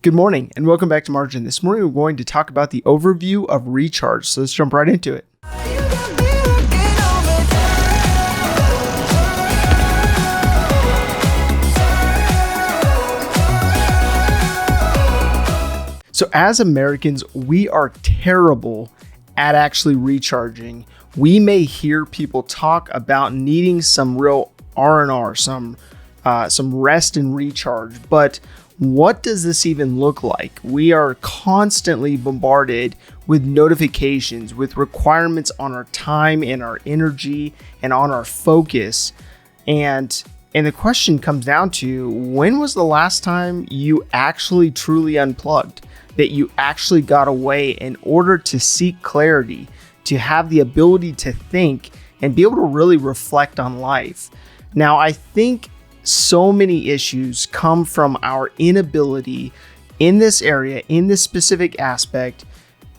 Good morning and welcome back to Margin. This morning we're going to talk about the overview of recharge. So let's jump right into it. So as Americans, we are terrible at actually recharging. We may hear people talk about needing some real R&R, some rest and recharge, but what does this even look like? We are constantly bombarded with notifications, with requirements on our time and our energy and on our focus. And the question comes down to, when was the last time you actually truly unplugged? That you actually got away in order to seek clarity, to have the ability to think and be able to really reflect on life. Now, I think so many issues come from our inability in this area, in this specific aspect,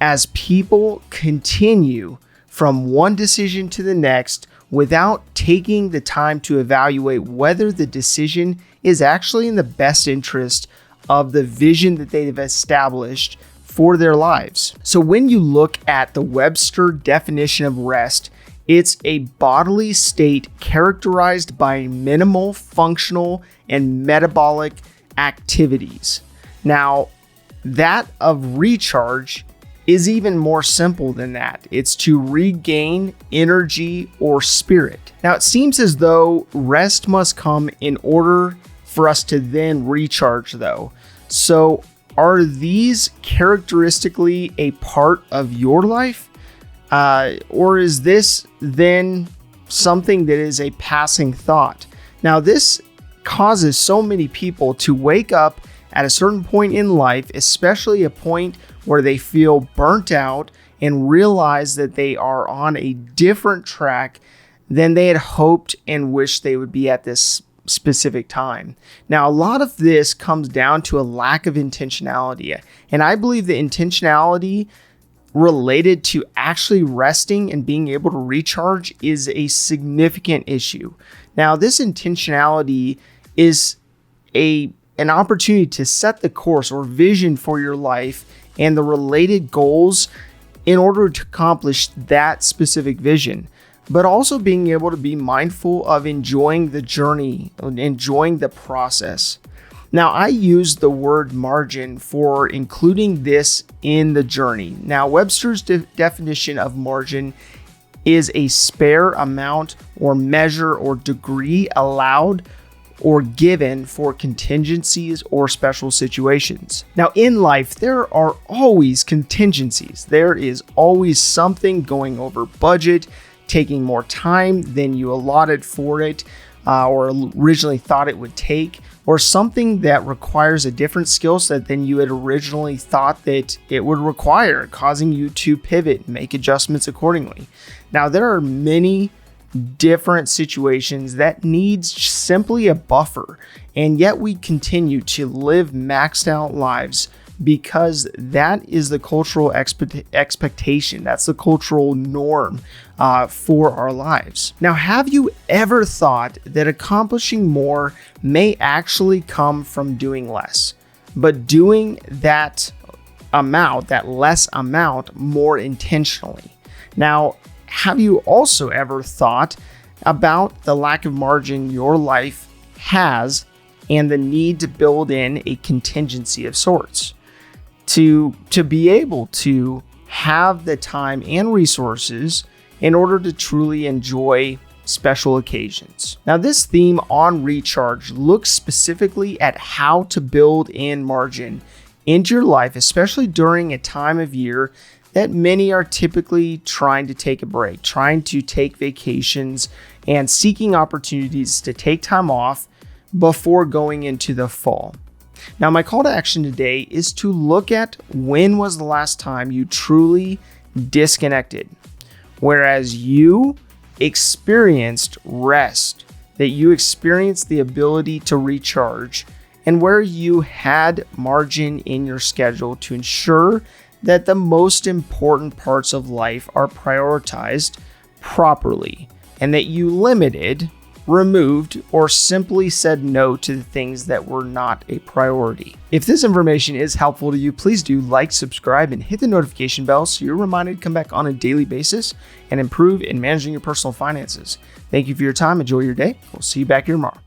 as people continue from one decision to the next without taking the time to evaluate whether the decision is actually in the best interest of the vision that they've established for their lives. So when you look at the Webster definition of rest, it's a bodily state characterized by minimal functional and metabolic activities. Now, that of recharge is even more simple than that. It's to regain energy or spirit. Now, it seems as though rest must come in order for us to then recharge, though. So, are these characteristically a part of your life? Or is this then something that is a passing thought? Now, this causes so many people to wake up at a certain point in life, especially a point where they feel burnt out and realize that they are on a different track than they had hoped and wished they would be at this specific time. Now, a lot of this comes down to a lack of intentionality. And I believe the intentionality related to actually resting and being able to recharge is a significant issue. Now, this intentionality is an opportunity to set the course or vision for your life and the related goals in order to accomplish that specific vision, but also being able to be mindful of enjoying the journey, enjoying the process. Now, I use the word margin for including this in the journey. Now, Webster's definition of margin is a spare amount or measure or degree allowed or given for contingencies or special situations. Now, in life, there are always contingencies. There is always something going over budget, taking more time than you allotted for it or originally thought it would take, or something that requires a different skill set than you had originally thought that it would require, causing you to pivot and make adjustments accordingly. Now, there are many different situations that needs simply a buffer, and yet we continue to live maxed out lives because that is the cultural expectation. That's the cultural norm for our lives. Now, have you ever thought that accomplishing more may actually come from doing less, but doing that amount, that less amount, more intentionally? Now, have you also ever thought about the lack of margin your life has and the need to build in a contingency of sorts? To be able to have the time and resources in order to truly enjoy special occasions. Now, this theme on recharge looks specifically at how to build in margin into your life, especially during a time of year that many are typically trying to take a break, trying to take vacations, and seeking opportunities to take time off before going into the fall. Now, my call to action today is to look at when was the last time you truly disconnected, whereas you experienced rest, that you experienced the ability to recharge, and where you had margin in your schedule to ensure that the most important parts of life are prioritized properly, and that you limited removed, or simply said no to the things that were not a priority. If this information is helpful to you, please do like, subscribe, and hit the notification bell so you're reminded to come back on a daily basis and improve in managing your personal finances. Thank you for your time. Enjoy your day. We'll see you back here tomorrow.